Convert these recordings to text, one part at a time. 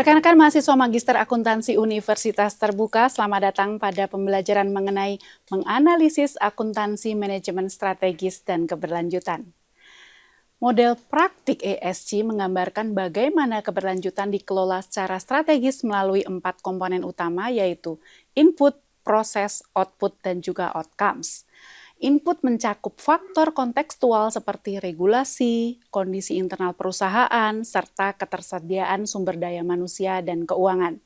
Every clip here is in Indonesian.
Rekan-rekan mahasiswa Magister Akuntansi Universitas Terbuka, selamat datang pada pembelajaran mengenai menganalisis akuntansi manajemen strategis dan keberlanjutan. Model praktik ESG menggambarkan bagaimana keberlanjutan dikelola secara strategis melalui 4 komponen utama, yaitu input, proses, output, dan juga outcomes. Input mencakup faktor kontekstual seperti regulasi, kondisi internal perusahaan, serta ketersediaan sumber daya manusia dan keuangan.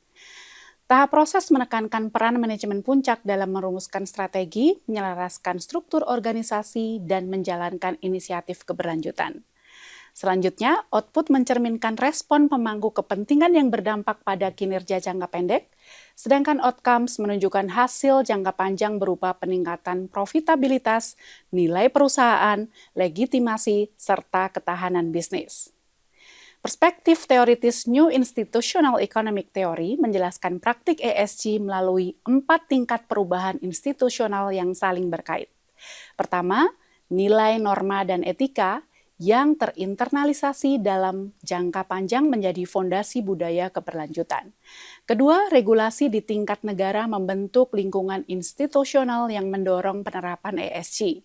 Tahap proses menekankan peran manajemen puncak dalam merumuskan strategi, menyelaraskan struktur organisasi, dan menjalankan inisiatif keberlanjutan. Selanjutnya, output mencerminkan respon pemangku kepentingan yang berdampak pada kinerja jangka pendek, sedangkan outcomes menunjukkan hasil jangka panjang berupa peningkatan profitabilitas, nilai perusahaan, legitimasi, serta ketahanan bisnis. Perspektif teoritis New Institutional Economic Theory menjelaskan praktik ESG melalui 4 tingkat perubahan institusional yang saling berkait. Pertama, nilai, norma, dan etika yang terinternalisasi dalam jangka panjang menjadi fondasi budaya keberlanjutan. Kedua, regulasi di tingkat negara membentuk lingkungan institusional yang mendorong penerapan ESG.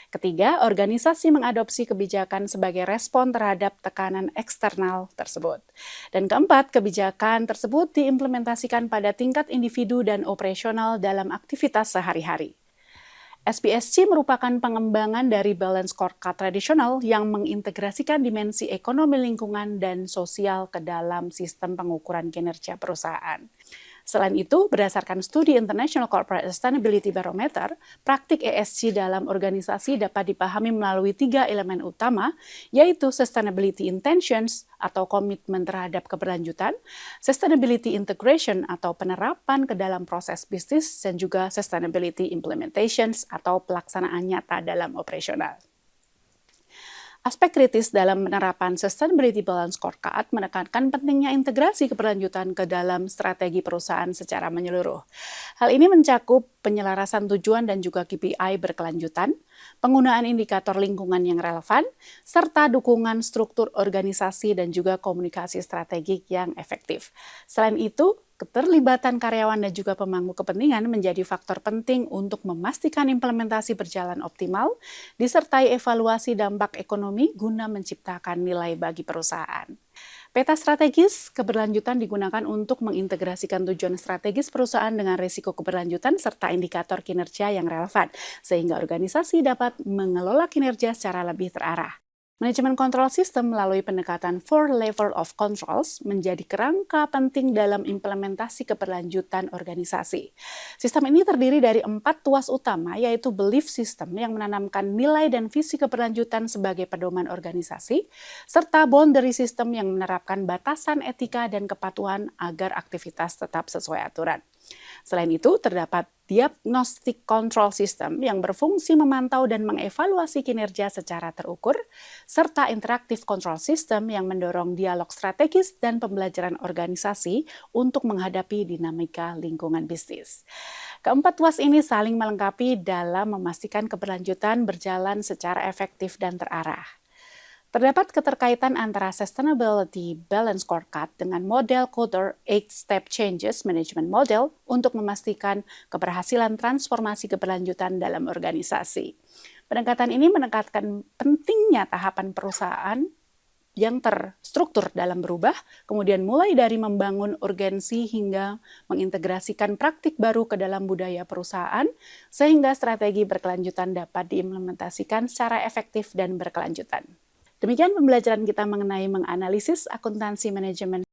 Ketiga, organisasi mengadopsi kebijakan sebagai respon terhadap tekanan eksternal tersebut. Dan keempat, kebijakan tersebut diimplementasikan pada tingkat individu dan operasional dalam aktivitas sehari-hari. SPSC merupakan pengembangan dari balance scorecard tradisional yang mengintegrasikan dimensi ekonomi lingkungan dan sosial ke dalam sistem pengukuran kinerja perusahaan. Selain itu, berdasarkan studi International Corporate Sustainability Barometer, praktik ESG dalam organisasi dapat dipahami melalui 3 elemen utama, yaitu sustainability intentions atau komitmen terhadap keberlanjutan, sustainability integration atau penerapan ke dalam proses bisnis, dan juga sustainability implementations atau pelaksanaan nyata dalam operasional. Aspek kritis dalam penerapan Sustainability Balance Scorecard menekankan pentingnya integrasi keberlanjutan ke dalam strategi perusahaan secara menyeluruh. Hal ini mencakup penyelarasan tujuan dan juga KPI berkelanjutan, penggunaan indikator lingkungan yang relevan, serta dukungan struktur organisasi dan juga komunikasi strategik yang efektif. Selain itu, keterlibatan karyawan dan juga pemangku kepentingan menjadi faktor penting untuk memastikan implementasi berjalan optimal, disertai evaluasi dampak ekonomi guna menciptakan nilai bagi perusahaan. Peta strategis keberlanjutan digunakan untuk mengintegrasikan tujuan strategis perusahaan dengan risiko keberlanjutan serta indikator kinerja yang relevan, sehingga organisasi dapat mengelola kinerja secara lebih terarah. Manajemen kontrol sistem melalui pendekatan 4 level of controls menjadi kerangka penting dalam implementasi keberlanjutan organisasi. Sistem ini terdiri dari 4 tuas utama, yaitu belief system yang menanamkan nilai dan visi keberlanjutan sebagai pedoman organisasi, serta boundary system yang menerapkan batasan etika dan kepatuhan agar aktivitas tetap sesuai aturan. Selain itu, terdapat diagnostic control system yang berfungsi memantau dan mengevaluasi kinerja secara terukur, serta interactive control system yang mendorong dialog strategis dan pembelajaran organisasi untuk menghadapi dinamika lingkungan bisnis. Keempat tuas ini saling melengkapi dalam memastikan keberlanjutan berjalan secara efektif dan terarah. Terdapat keterkaitan antara Sustainability Balance Scorecard dengan model Kotter 8-Step Changes Management Model untuk memastikan keberhasilan transformasi keberlanjutan dalam organisasi. Pendekatan ini menekankan pentingnya tahapan perusahaan yang terstruktur dalam berubah, kemudian mulai dari membangun urgensi hingga mengintegrasikan praktik baru ke dalam budaya perusahaan, sehingga strategi berkelanjutan dapat diimplementasikan secara efektif dan berkelanjutan. Demikian pembelajaran kita mengenai menganalisis akuntansi manajemen